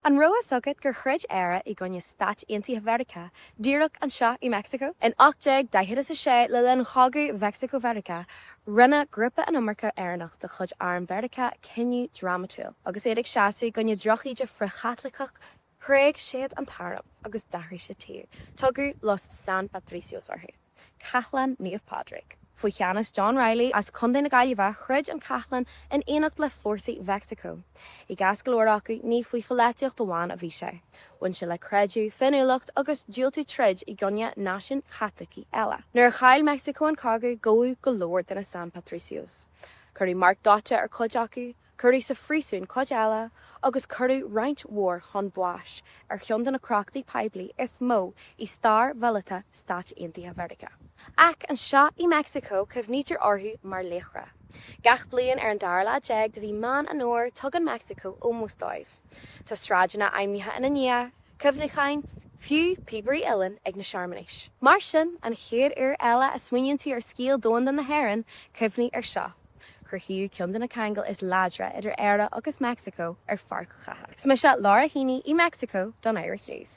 An roa socket gur chrid Éire I gonne stát Aontaithe Mheiriceá, díreach an seo I Meicsiceo. In 1886 le linn chagaidh Meicsiceo Mheiriceá, rinne grúpa inimirceach Éireannach de chud arm Mheiriceá cinniú dramatúil. Agus éidir seaú gonne drochaide frichatlicach Craig siad an tarab agus dahrí sé tír. Tugadh Los San Patricios orthu. Caithleán níomh Padraig. Fuoi cheannas John Riley as chundé na gaillimhe chrid an caithleán in éanacht le fórsaí Meicsiceo. I gas go leor acu ní faoi foileatíocht amháin a bhí sé. Bhain sé le creidú, finúlacht agus díoltú trid I gonne náisiún Catholicí eile. Nuair a chail Meicsiceo an cagaidh góú go leor den na San Patricios. Cuirí Mark Dote ar chuid acu, cuirí sa phríosún chuid eile, agus cuirí roinnt mhór chun buais ar cheann na crachtaí peibli is mó I star bhallata stát Aontaithe Mheiriceá. Ac an seo I Meicsiceo cehnítear orthu mar léachra. Gach bliain ar an darla jeag de bhí man an óir tugann Meicsiceo ómós dóibh. Tá stráidena aimnithe ina nia, cehnichain fiú pibrí illan ag na searmanéis. Mar sin an chéad ar eile a smuoinú ar scíal dóin den na hÉireann cehní ar seo. Cruthaíodh ceann na Cangel is ládra idir Éire agus Meicsiceo ar farchatha. Is me se Laura Heeney I Meicsiceo don Irish News.